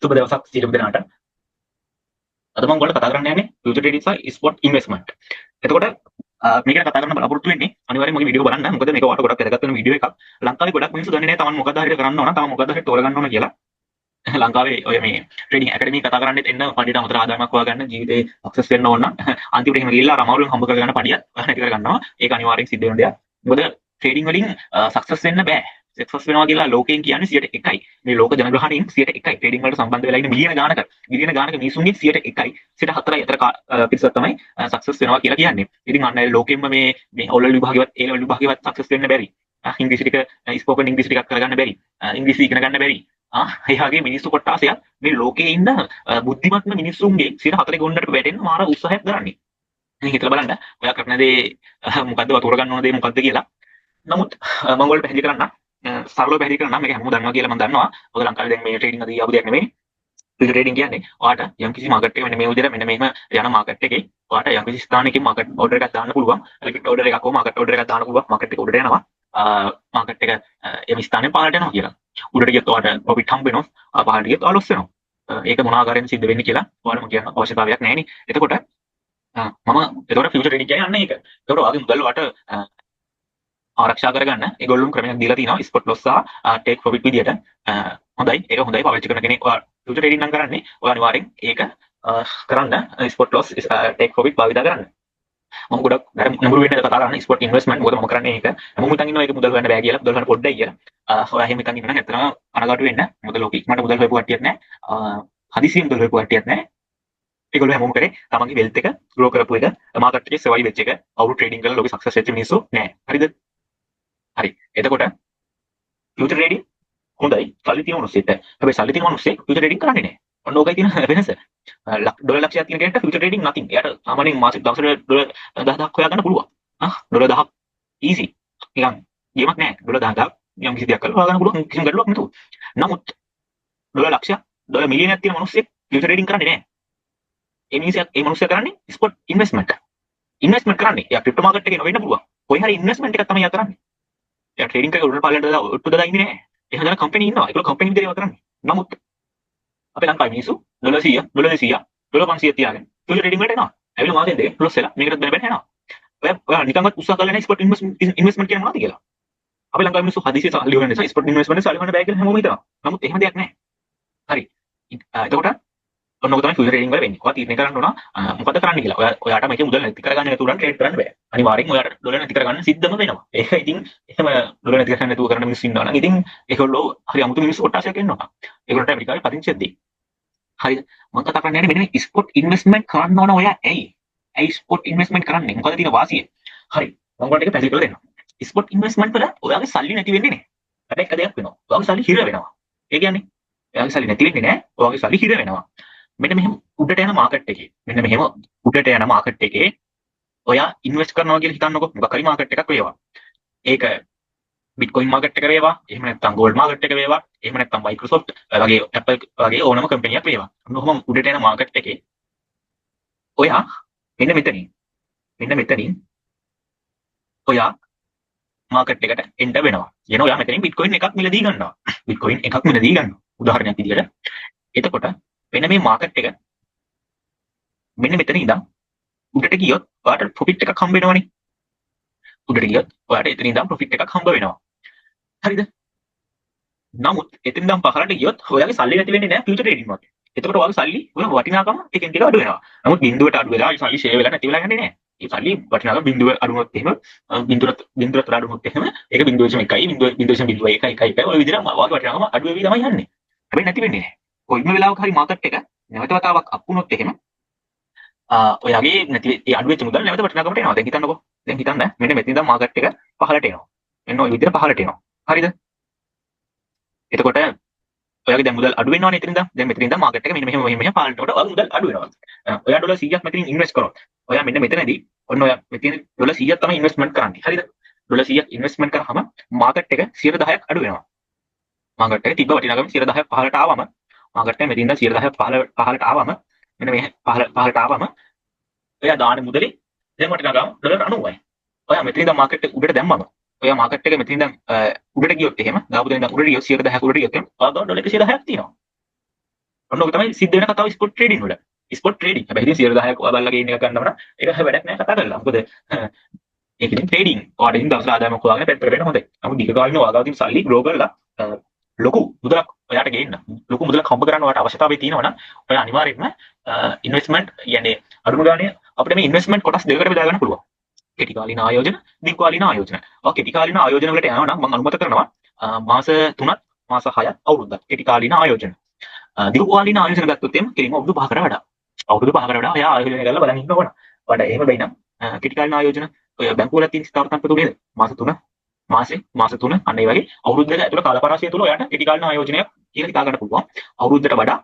සුබ දවසක් සියලුම දෙනාට. අද මම ඔයාලට කතා කරන්න යන්නේ ෆියුචර් ට්‍රේඩින් සහ ස්පොට් ඉන්වෙස්ට්මන්ට්. එතකොට මේක ගැන කතා කරන්න බලාපොරොත්තු වෙන්නේ අනිවාර්යයෙන් මගේ වීඩියෝ බලන්න. මොකද මේක ඔයාලට ගොඩක් වැදගත් වෙන වීඩියෝ එකක්. ලංකාවේ ගොඩක් මිනිස්සු දන්නේ නැහැ තමන් මොකක්ද හරියට කරන්න ඕන, තමන් මොකක්ද හරියට තෝරගන්න ඕන කියලා. ලංකාවේ ඔය මේ ට්‍රේඩින් ඇකඩමි කතා කරන්නත් එන්න පඩියට අමතර ආදායමක් හොයාගන්න ජීවිතේ සක්සස් වෙන්න ඕන නම් අන්තිමට එහෙම ගිහිල්ලා අමාරුවෙන් හම්බ කරගන්න පඩියක් නැති කරගන්නවා. ඒක අනිවාර්යෙන් සිද්ධ වෙන දෙයක්. මොකද ට්‍රේඩින් වලින් සක්සස් වෙන්න බෑ. සක්සස් වෙනවා කියලා ලෝකයෙන් කියන්නේ 101යි. මේ ලෝක ජනගහනයෙන් 101යි. ට්‍රේඩින් වලට සම්බන්ධ වෙලා ඉන්න මිලියන ගානක මිනිසුන්ගෙන් 101යි 104යි අතර පිරිසක් තමයි සක්සස් වෙනවා කියලා කියන්නේ. ඉතින් අන්න ඒ ලෝකෙම්ම මේ ඔල් විභාගෙවත් ඒ ලෙවල් විභාගෙවත් සක්සස් වෙන්න බැරි. ඉංග්‍රීසි ටික ස්පෝකන් ඉංග්‍රීසි ටිකක් කරගන්න බැරි. ඉංග්‍රීසි ඉගෙන ගන්න බැරි. ඒ වගේ මිනිස්සු කොටාසයක් මේ ලෝකයේ ඉන්න බුද්ධිමත්ම මිනිස්සුන්ගේ 104 ගොන්නට වැටෙන්න මාර උත්සාහයක් දරන්නේ. ඉතින් හිතලා බලන්න ඔයා කරන දේ මොකද්ද වතුර ගන්න ඕන දේ මොකද්ද කියලා. නමුත් මම ඔයාලට පැහැදිලි කරන්න සරලව පැහැදිලි කරන්න මේක හැමෝම දන්නවා කියලා මම දන්නවා. මොකද ලංකාවේ දැන් මේ ට්‍රේඩින් අදී ආපු දෙයක් නෙමෙයි. ට්‍රේඩින් කියන්නේ ඔයාට යම්කිසි මාකට් එකක මෙන්න මේ විදිහට මෙන්න මෙහෙම යන මාකට් එකේ ඔයාට යම්කිසි ස්ථානයකින් මාකට් ඕඩර් එකක් දාන්න පුළුවන්. රිපීට් ඕඩර් එකක් හෝ මාකට් ඕඩර් එකක් දාන්න පුළුවන්. මාකට් එක උඩට යනවා. මාකට් එක එම ස්ථානයෙන් පහළට යනවා කියලා. උඩට ගියත් ඔයාට ප්‍රොෆිට් හම්බ වෙනවා. පහළට ගියත් ඔයා ලොස් වෙනවා. ඒක මොන ආකාරයෙන් සිද්ධ වෙන්නේ කියලා ඔයාලම කියන්න අවශ්‍යතාවයක් නැහැ නේ. එතකොට එතකොට ෆියුචර් ට්‍රේඩින් කියන්නේ අන්න ඒක. එතකොට ඔයාගේ මුදල් ඔයාට ආරක්ෂා කරගන්න ඒගොල්ලෝ ක්‍රමයක් දීලා තිනවා ස්පොට් ලොස් සහ ටේක් ප්‍රොෆිට් විදියට. හොඳයි ඒක හොඳයි පාවිච්චි කරන කෙනෙක් ඔයා ෆියුචර් ට්‍රේඩින් නම් කරන්නේ ඔයා අනිවාර්යෙන් ඒක කරන්න ස්පොට් ලොස් ටේක් ප්‍රොෆිට් භාවිත කරන්න. මම ගොඩක් නඹුරු වෙන්න කතා කරන්නේ ස්පොට් ඉන්වෙස්ට්මන්ට්. මොකද මම කරන්නේ ඒක. මම හිතන් ඉන්නවා ඒක මුදල් හොයන්න බෑ කියලා. මුදල් හොයන්න පොඩ්ඩයි කියලා. ඔයා එහෙම හිතන් ඉන්න නම් ඇත්තටම අනගාටු වෙන්න. මොකද ලෝකෙ ඉක්මනට මුදල් හොයපු කට්ටියක් නැහැ. හදිසියෙන් මුදල් හොයපු කට්ටියක් නැහැ. ඒගොල්ලෝ හැමෝම කරේ තමන්ගේ වෙල්ත් එක ග්‍රෝ කරපු එක මාකට් එකේ සර්වයිව් වෙච්ච එක. අවුරු ට්‍රේඩින් කරලා ලෝකෙ සක්සස් වෙච්ච මිනිස්සු නැහැ. හරිද? හරි. එතකොට ෆියුචර් ට්‍රේඩින් හොඳයි. සල්ලි තියෙන මිනිස්සෙට. හැබැයි සල්ලි තියෙන මිනිස්සෙක් ෆියුචර් ට්‍රේඩින් කරන්නේ නැහැ. ඔන්න ඕකයි තියෙන වෙනස. ඩොලර් ලක්ෂයක් තියෙන කෙනෙක්ට ෆියුචර් ට්‍රේඩින් nothing. එයාට සාමාන්‍යයෙන් මාසෙක දවසට ඩොලර් 10000ක් හොයා ගන්න පුළුවන්. ඩොලර් 1000ක් easy. නිකන් ගේමක් නැහැ. ඩොලර් 10000ක් යම් කිසි දෙයක් කරලා හොයා ගන්න පුළුවන් කිසිම ගැටලුවක් නැතුව. නමුත් ඩොලර් ලක්ෂයක් ඩොලර් මිලියනයක් තියෙන මිනිස්සෙක් ෆියුචර් ට්‍රේඩින් කරන්නේ නැහැ. ඒ මිනිස්සයා කරන්නේ ස්පොට් ඉන්වෙස්ට්මන්ට්. ඉන්වෙස්ට්මන්ට් කරන්නේ. එයා ක්‍රිප්ටෝ මාකට් එකේ නොවෙන්න පුළුවන්. කොයි හරි ඉන්වෙස්ට්මන්ට් එකක් තමයි එයා කරන්නේ. එයා ට්‍රේඩින් කරලා උඩට පල්ලට දාලා ඔට්ටු දාලා ඉන්නේ නැහැ. ඒ හදන කම්පැනි ඉන්නවා. ඒගොල්ලෝ කම්පැනි විදිහට ඒවා කරන්නේ. නමුත් අපේ ලංකාවේ මිනිස්සු ඩොලර් 100 ඩොලර් 200 ඩොලර් 500 තියාගෙන ෆියුචර් ට්‍රේඩින් වලට එනවා. ඇවිල්ලා මාසෙන් දෙකක් ලොස් වෙලා මේකට බැන බැන යනවා. ඔයා නිකන්වත් උත්සාහ කරලා නැහැ ස්පොට් ඉන්වෙස්ට්මන්ට් කියන්නේ මොනවද කියලා. අපේ ලංකාවේ මිනිස්සු හදිසිය සල්ලි හොයන නිසා ස්පොට් ඉන්වෙස්ට්මන්ට් සල්ලි හොයන්න බෑ කියලා හැමෝම හිතනවා. නමුත් එහෙම දෙයක් නැහැ. හරි. එතකොට ඔන්න ඔක තමයි ෆියුචර් ට්‍රේඩින් වල වෙන්නේ. ඔයා තීරණය කරන්න ඕන මොකද කරන්න කියලා. ඔයාට මේකේ මුදල් නැති කරගන්න නැතුව නම් ට්‍රේඩ් කරන්න බෑ. අනිවාර්යෙන් ඔයාට ඩොලර් නැති කරගන්න සිද්ධම වෙනවා. ඒක ඉතින් එහෙම ඩොලර් නැති කරගන්න නැතුව කරන මිනිස්සු ඉන්නවා නම් ඉතින් ඒගොල්ලෝ හරි අමුතු මිනිස්සු කොටසක් ඉන්නවා. ඒගොල්ලන්ට ඇමරිකාවේ පදිංචියක් දෙයි. හරිද? මම කතා කරන්න යන්නේ මෙන්න මේ ස්පොට් ඉන්වෙස්ට්මන්ට් කරන්න ඕන ඔයා ඇයි? ඇයි ස්පොට් ඉන්වෙස්ට්මන්ට් කරන්නේ? මොකද තියෙන වාසිය? හරි. මම ඔයාලට ඒක පැහැදිලි කරලා දෙන්නම්. ස්පොට් ඉන්වෙස්ට්මන්ට් වල ඔයාගේ සල්ලි නැති වෙන්නේ නැහැ. හැබැයි එක දෙයක් වෙනවා. ඔයාගේ සල්ලි හිර වෙනවා. ඒ කියන්නේ ඔයාගේ සල්ලි නැති වෙන්නේ නැහැ. ඔයාගේ සල්ලි හිර වෙනවා. මෙන්න මෙහෙම උඩට යන මාකට් එකේ මෙන්න මෙහෙම උඩට යන මාකට් එකේ ඔයා ඉන්වෙස්ට් කරනවා කියලා හිතන්නකො මොකක් හරි මාකට් එකක් වේවා. ඒක බිට්කොයින් මාකට් එක වේවා, එහෙම නැත්නම් ගෝල්ඩ් මාකට් එක වේවා, එහෙම නැත්නම් මයික්‍රොසොෆ්ට් වගේ ඇපල් වගේ ඕනම කම්පැනියක් වේවා. මොනවාම උඩට යන මාකට් එකේ ඔයා මෙන්න මෙතනින් ඔයා මාකට් එකට එන්න වෙනවා. එන ඔයා මෙතනින් බිට්කොයින් එකක් මිලදී ගන්නවා. බිට්කොයින් එකක් මිලදී ගන්නවා. උදාහරණයක් විදිහට. එතකොට මෙන්න මේ මාකට් එක මෙන්න මෙතන ඉඳන් උඩට ගියොත් ඔයාලට ප්‍රොෆිට් එකක් හම්බ වෙනවනේ. උඩට ගියොත් ඔයාලට එතන ඉඳන් ප්‍රොෆිට් එකක් හම්බ වෙනවා. හරිද? නමුත් එතන ඉඳන් පහළට ගියොත් ඔයාගේ සල්ලි නැති වෙන්නේ නැහැ ෆියුචර් ට්‍රේඩින් වගේ. එතකොට ඔයාගේ සල්ලි ඔය වටිනාකම එකෙන් ටික අඩු වෙනවා. නමුත් බිඳුවට අඩු වෙලා සල්ලි ෂේර් වෙලා නැති වෙලා යන්නේ නැහැ. ඒ සල්ලි වටිනාකම බිඳුව අඩු වුණොත් එහෙම බිඳුවට අඩු වුණොත් එහෙම ඒක 0.1 ඔය විදිහට ඔයාගේ වටිනාකම අඩු වෙවි තමයි යන්නේ. හැබැයි නැති වෙන්නේ නැහැ. කොයිම වෙලාවක හරි මාකට් එක නැවත වතාවක් අප් වුණොත් එහෙම ඔයාගේ නැති ඒ අඩු වෙච්ච මුදල් නැවත වටිනාකමට එනවා. දැන් හිතන්නකෝ. දැන් හිතන්න මෙන්න මෙතන ඉඳන් මාකට් එක පහළට එනවා. මෙන්න ඔය විදිහට පහළට එනවා. හරිද? එතකොට ඔයාගේ දැන් මුදල් අඩු වෙනවනේ එතන ඉඳන්. දැන් මෙතන ඉඳන් මාකට් එක මෙන්න මෙහෙම පහළට උඩ ඔයාගේ මුදල් අඩු වෙනවා. ඔයා ඩොලර් 100ක් මෙතනින් ඉන්වෙස්ට් කරොත් ඔයා මෙන්න මෙතනදී ඔන්න ඔයා මෙතන ඩොලර් 100ක් තමයි ඉන්වෙස්ට්මන්ට් කරන්නේ. හරිද? ඩොලර් 100ක් ඉන්වෙස්ට්මන්ට් කරාම මාකට් එක 10%ක් අඩු වෙනවා. මාකට් එක තිබ්බ වටිනාකම 10%ක් පහළට ආවම මාකට් එක මෙතන ඉඳන් 10%ක් පහළට ආවම මෙන්න මේ පහළට ආවම ඔයා දාන මුදලේ දැන් වටිනාකම ඩොලර් 90යි. ඔයා මෙතන ඉඳන් මාකට් එක උඩට දැම්මම ඔයා මාකට් එක මෙතන ඉඳන් උඩට ගියොත් එහෙම දාපු දෙන ඉඳන් උඩට ගියොත් 10%ක් උඩට ගියොත් එහෙම ඔයාගේ ඩොලර් 100ක් තියෙනවා. ඔන්න ඔක තමයි සිද්ධ වෙන කතාව ස්පොට් ට්‍රේඩින් වල. Spot trading. හැබැයි ඉතින් 10%ක් ඔයාලා ගේන් එකක් ගන්නව නම් ඒක වැඩක් නෑ කතා කරලා. මොකද ඒක ඉතින් ට්‍රේඩින්. ඔයාලට ඉතින් දවසට ආදායමක් හොයාගෙන පැත්තකට වෙන්න හොඳයි. නමුත් දීර්ඝකාලීනව ඔයාලා තියෙන සල්ලි ග්‍රෝ කරලා ලොකු මුදලක් ඔයාට ගේන්න. ලොකු මුදලක් හම්බ කරන්න ඔයාට අවශ්‍යතාවය තියෙනවා නම් ඔයා අනිවාර්යයෙන්ම ඉන්වෙස්ට්මන්ට් කියන්නේ අඩුම ගානේ අපිට මේ ඉන්වෙස්ට්මන්ට් කොටස් දෙකකට බෙදා ගන්න පුළුවන්. කෙටි කාලීන ආයෝජන, දීර්ඝ කාලීන ආයෝජන. ඔය කෙටි කාලීන ආයෝජන වලට යනවා නම් මම අනුමත කරනවා මාස 3ක්, මාස 6ක්, අවුරුද්දක් කෙටි කාලීන ආයෝජන. දීර්ඝ කාලීන ආයෝජන ගත්තොත් එම් කෙලින්ම අවුරුදු 5කට වඩා. අවුරුදු 5කට වඩා ඔයා ආයෝජනය කරලා බලන් ඉන්න ඕන. වඩා එහෙම බැයි නම් කෙටි කාලීන ආයෝජන ඔය බැංකුව වල තියෙන ස්ථාවර තත්ත්ව නේද? මාස 3 අන්න ඒ වගේ අවුරුද්දක ඇතුළත කාලපරාසය තුළ ඔයාට කෙටි කාලීන ආයෝජනයක් කියලා හිතා ගන්න පුළුවන්. අවුරුද්දට වඩා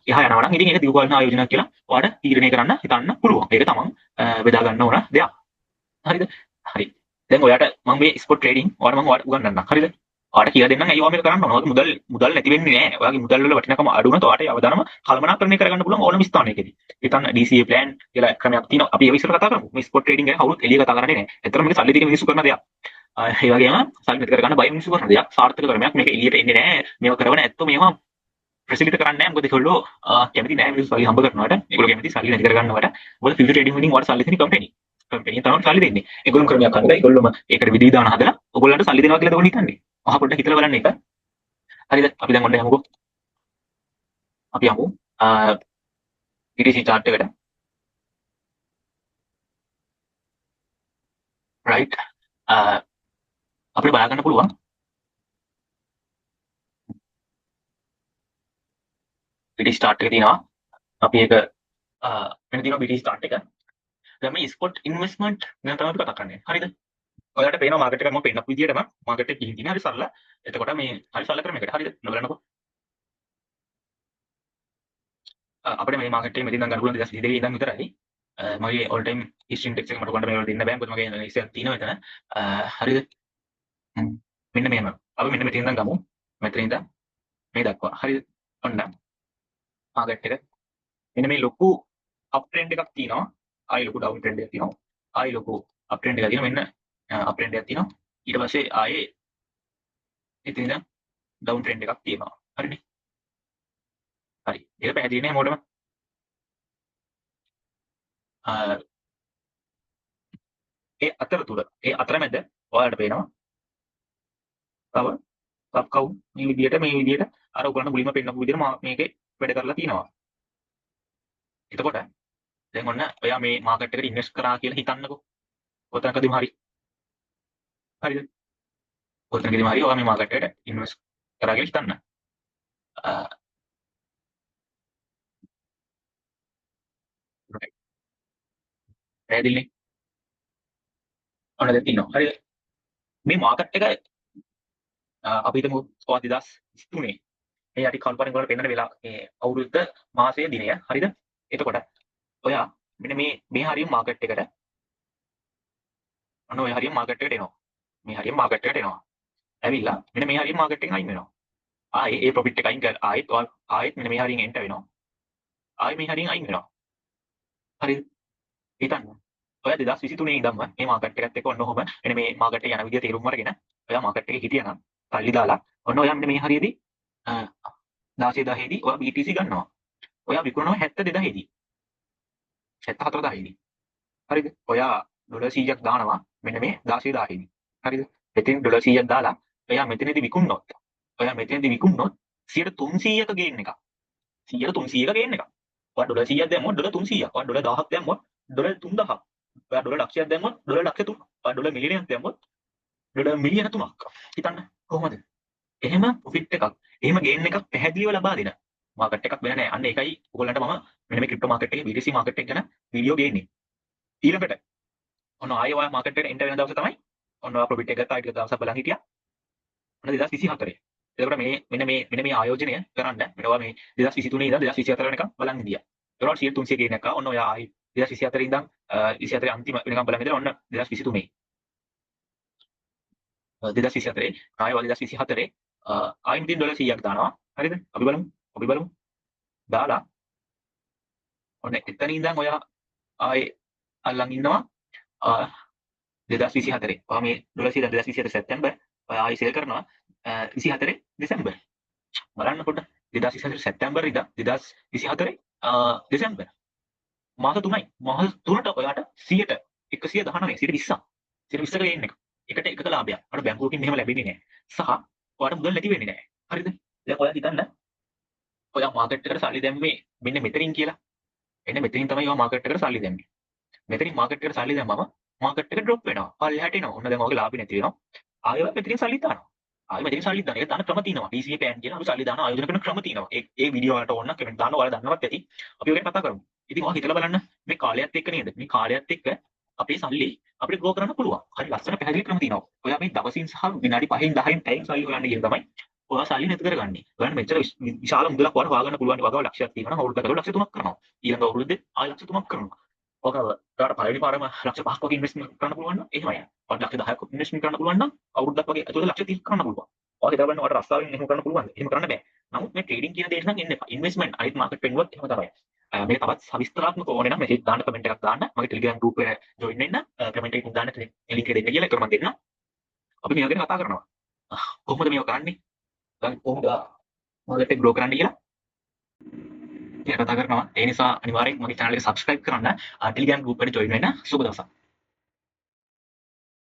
එහා යනවා නම් ඉතින් ඒක දීර්ඝ කාලීන ආයෝජනයක් කියලා ඔයාට තීරණය කරන්න හිතන්න පුළුවන්. ඒක තමන් බෙදා ගන්න ඕන දෙයක්. හරිද? හරි. දැන් ඔයාට මම මේ ස්පොට් ට්‍රේඩින් ඔයාලට මම උගන්වන්නම්. හරිද? ඔයාලට කියලා දෙන්නම් ඇයි ඔයා මේක කරන්න ඕන. මුදල් නැති වෙන්නේ නැහැ. ඔයාගේ මුදල් වල වටිනාකම අඩු වුණොත් ඔයාට අවදානම කළමනාකරණය කරගන්න පුළුවන් ඕනම ස්ථානයකදී. හිතන්න DCA plan කියලා ක්‍රමයක් තියෙනවා. අපි ඒක ඉස්සර කතා කරමු. මේ ස්පොට් ට්‍රේඩින් ගැන කවුරුත් එළිය කතා කරන්නේ නැහැ. ඇත්තටම මේක සල්ලි තියෙන මිනිස්සු කරන දෙයක්. ඒ වගේම සල්ලි නැති කරගන්න බය මිනිස්සු කරන දෙයක්. සාර්ථක ක්‍රමයක්. මේක එළියට එන්නේ නැහැ. මේවා කරවන ඇත්තෝ මේවා ප්‍රසිද්ධ කරන්නේ නැහැ. මොකද ඒගොල්ලෝ කැමති නැහැ මිනිස්සු සල්ලි හම්බ කරනවට. ඒගොල්ලෝ කැමති සල්ලි නැති කරගන්නවට. මොකද ෆියුචර් ට්‍රේඩින් වලින් ඔයාලට සල්ලි දෙන කම්පැනි. කම්පැනි තමයි සල්ලි දෙන්නේ. ඒගොල්ලෝ ක්‍රමයක් හදලා ඒගොල්ලෝම ඒකට විධිවිධාන හදලා ඔයගොල්ලන්ට සල්ලි දෙනවා කියලා ඒගොල්ලෝ හිතන්නේ. මහා පොඩ්ඩක් හිතලා බලන්න ඒක. හරිද? අපි දැන් ඔන්න යමුකෝ. අපි යමු BTC chart එකට. right. අපිට බලා ගන්න පුළුවන් BTC chart එක තියෙනවා. අපි ඒක මෙන්න තියෙනවා BTC chart එක. දැන් මේ ස්පොට් ඉන්වෙස්ට්මන්ට් ගැන තමයි අපි කතා කරන්නේ. හරිද? ඔයාලට පේනවා මාකට් එක මම පෙන්නපු විදිහටම මාකට් එක ගිහින් හරි සරල. එතකොට මේ හරි සරල ක්‍රමයකට. හරිද? බලන්නකෝ. අපිට මේ මාකට් එකේ මෙතන ගන්න පුළුවන් 2022 ඉඳන් විතරයි. මගේ all time history index එක මට ගන්න මේවල දෙන්න බෑ. මොකද මගේ ඉස්සෙල් තියෙනවා එතන. හරිද? මෙන්න මෙහෙම. අපි මෙන්න මෙතන ඉඳන් ගමු. මෙතන ඉඳන් මේ දක්වා. හරිද? ඔන්න මාකට් එක මෙන්න මේ ලොකු අප් ට්‍රෙන්ඩ් එකක් තියෙනවා. ආයි ලොකු ඩවුන් ට්‍රෙන්ඩ් එකක් තියෙනවා. ආයි ලොකු අප් ට්‍රෙන්ඩ් එකක් තියෙනවා. මෙන්න අප් ට්‍රෙන්ඩ් එකක් තියෙනවා. ඊට පස්සේ ආයේ ඉතින් ඉඳන් ඩවුන් ට්‍රෙන්ඩ් එකක් තියෙනවා. හරිනේ? හරි. ඒක පැහැදිලි නේ මොකටම? ඒ අතරතුර ඒ අතරමැද ඔයාලට පේනවා තව සබ් කවුන්ට් මේ විදියට අර ඔයගොල්ලෝ මුලින්ම පෙන්නපු විදියට මේකේ වැඩ කරලා තියෙනවා. එතකොට දැන් ඔන්න ඔයා මේ මාකට් එකට ඉන්වෙස්ට් කරා කියලා හිතන්නකෝ. ඔතනකදීම හරි. හරිද? ඔතනකදීම හරි ඔයා මේ මාකට් එකට ඉන්වෙස්ට් කරා කියලා හිතන්න. පැහැදිලිනේ? ඔන්න දැන් තියෙනවා. හරිද? මේ මාකට් එක අපි හිතමු 2023 මේ යටි කල්පනාවෙන් වල පෙන්වන වෙලාව මේ අවුරුද්ද මාසයේ දිනය. හරිද? එතකොට ඔයා මෙන්න මේ හරියම මාකට් එකට ඔන්න ඔය හරියම මාකට් එකට එනවා. මේ හරියම මාකට් එකට එනවා. ඇවිල්ලා මෙන්න මේ හරියම මාකට් එකෙන් අයින් වෙනවා. ආයේ ඒ ප්‍රොෆිට් එක අයින් කර ආයෙත් මෙන්න මේ හරියෙන් එන්ටර් වෙනවා. ආයෙ මේ හරියෙන් අයින් වෙනවා. හරිද? හිතන්න. ඔය 2023 ඉඳන්ම මේ මාකට් එකත් එක්ක ඔන්න ඔහොම මෙන්න මේ මාකට් එක යන විදිය තේරුම් අරගෙන ඔයා මාකට් එකේ හිටියනම් සල්ලි දාලා ඔන්න ඔයා මෙන්න මේ හරියේදී 16000 දී ඔයා BTC ගන්නවා. ඔයා විකුණනවා 72000 දී. 74000 දී. හරිද? ඔයා ඩොලර් 100ක් දානවා මෙන්න මේ 16000 දී. හරිද? මෙතෙන් ඩොලර් 100ක් දාලා ඔයා මෙතනදී විකුණනොත් 300ක ගේන් එකක්. 300ක ගේන් එකක්. ඔයා ඩොලර් 100ක් දැම්මොත් ඩොලර් 300ක්. ඔයා ඩොලර් 1000ක් දැම්මොත් ඩොලර් 3000ක්. ඔයා ඩොලර් ලක්ෂයක් දැම්මොත් ඩොලර් ලක්ෂ 3ක්. ඔයා ඩොලර් මිලියනයක් දැම්මොත් ඩොලර් මිලියන 3ක්. හිතන්න කොහොමද? එහෙම ප්‍රොෆිට් එකක්, එහෙම ගේන් එකක් පැහැදිලිව ලබා දෙන මාකට් එකක් වෙන නෑ. අන්න ඒකයි ඔයගොල්ලන්ට මම මෙන්න මේ ක්‍රිප්ටෝ මාකට් එකේ BTC මාකට් එක ගැන වීඩියෝ ගේන්නේ. ඊළඟට ඔන්න ආයෙ ඔයා මාකට් එකට එන්ටර් වෙන දවසේ තමයි ඔන්න ඔයා ප්‍රොෆිට් එක ගත්තා. ඊට දවසක් බලන් හිටියා. ඔන්න 2024. එතකොට මෙන්න මේ ආයෝජනය කරන්න මෙනවා මේ 2023 ඉඳන් 2024 වෙනකම් බලන් ඉඳියා. ඒතකොට 300 ගේන් එකක් ආවා. ඔන්න ඔයා ආයෙ 2024 ඉඳන් 24 අන්තිම වෙනකම් බලන් ඉඳලා ඔන්න 2023 ආයෙ 2024 ආයෙත් ඉතින් ඩොලර් 100ක් දානවා. හරිද? අපි බලමු. දාලා ඔන්න එතන ඉඳන් ඔයා ආයෙ අල්ලන් ඉන්නවා 2024. ඔයා මේ ඩොලර් 100 2024 සැප්තැම්බර් ඔයා ආයෙ සෙල් කරනවා 24 දෙසැම්බර්. බලන්න පොඩ්ඩක් 2024 සැප්තැම්බර් ඉඳන් 2024 දෙසැම්බර් මාස 3යි. මාස 3ට ඔයාට 100ට 119 120ක් 120ක ගේන්න එක. එකට එකක ලාභයක්. අර බැංකුවකින් මෙහෙම ලැබෙන්නේ නැහැ. සහ ඔයාට මුදල් නැති වෙන්නේ නැහැ. හරිද? දැන් ඔයා හිතන්න ඔයා මාකට් එකට සල්ලි දැම්මේ මෙන්න මෙතනින් කියලා. එන්න මෙතනින් තමයි ඔයා මාකට් එකට සල්ලි දැම්මේ. මෙතනින් මාකට් එකට සල්ලි දැම්මම මාකට් එක ඩ්‍රොප් වෙනවා. පල්ලෙහාට එනවා. ඔන්න දැන් ඔයගේ ලාභය නැති වෙනවා. ආයෙ ඔයා මෙතනින් සල්ලි දානවා. ආයෙ මෙතනින් සල්ලි දාන. ඒක දාන ක්‍රම තියෙනවා. DCA plan කියන අපි සල්ලි දාන ආයෝජන කරන ක්‍රම තියෙනවා. ඒ වීඩියෝ වලට ඕන කමෙන්ට් දාන්න ඔයාලා දන්නවත් ඇති. අපි ඔය ගැන කතා කරමු. ඉතින් ඔයා හිතලා බලන්න මේ කාලයත් එක්ක නේද? මේ කාලයත් එක්ක අපේ සල්ලි අපිට ග්‍රෝ කරන්න පුළුවන්. හරි ලස්සන පැහැදිලි ක්‍රම තියෙනවා. ඔයා මේ දවසින් සහ විනාඩි 5න් 10න් පැයෙන් සල්ලි හොයන්න කියන තමයි ඔයා සල්ලි නැති කරගන්නේ. ඔයාලට මෙච්චර විශාල මුදලක් ඔයාලා හොයාගන්න පුළුවන් වගාව ලක්ෂයක් තියෙනවා නම් අවුරුද්දකට ලක්ෂ 3ක් කරනවා. ඊළඟ අවුරුද්දේ ආයෙ ලක්ෂ 3ක් කරනවා. ඔක ඔයාලට පළවෙනි පාරම ලක්ෂ 5ක් වගේ ඉන්වෙස්ට්මන්ට් කරන්න පුළුවන් නම් එහෙමයි. ඔයාලට ලක්ෂ 10ක් ඉන්වෙස්ට්මන්ට් කරන්න පුළුවන් නම් අවුරුද්දක් වගේ ඇතුළත ලක්ෂ 30ක් කරන්න පුළුවන්. ඔයා හිතලා බලන්න ඔයාලට රස්සාවෙන් එහෙම කරන්න පුළුවන්ද? එහෙම කරන්න බෑ. නමුත් මේ ට්‍රේඩින් කියන දෙයට නම් එන්න එපා. ඉන්වෙස්ට්මන්ට් අනිත් මාකට් පෙන්නුවත් එහෙම තමයි. මේක තවත් සවිස්තරාත්මක ඕනේ නම් මෙසේජ් දාන්න කමෙන්ට් එකක් දාන්න. මගේ Telegram group එකට join වෙන්න. කමෙන්ට් එකකින් දාන්න link එක දෙන්න කියලා ඒකට මම දෙන්නම්. අපි මේවා ගැන කතා කරනවා. කොහොමද මේක කරන්නේ? දැන් කොහොමද මාකට් එක grow කරන්න කියලා කතා කරනවා. ඒ නිසා අනිවාර්යෙන් මගේ channel එක subscribe කරන්න. Telegram group එකට join වෙන්න. සුබ දවසක්.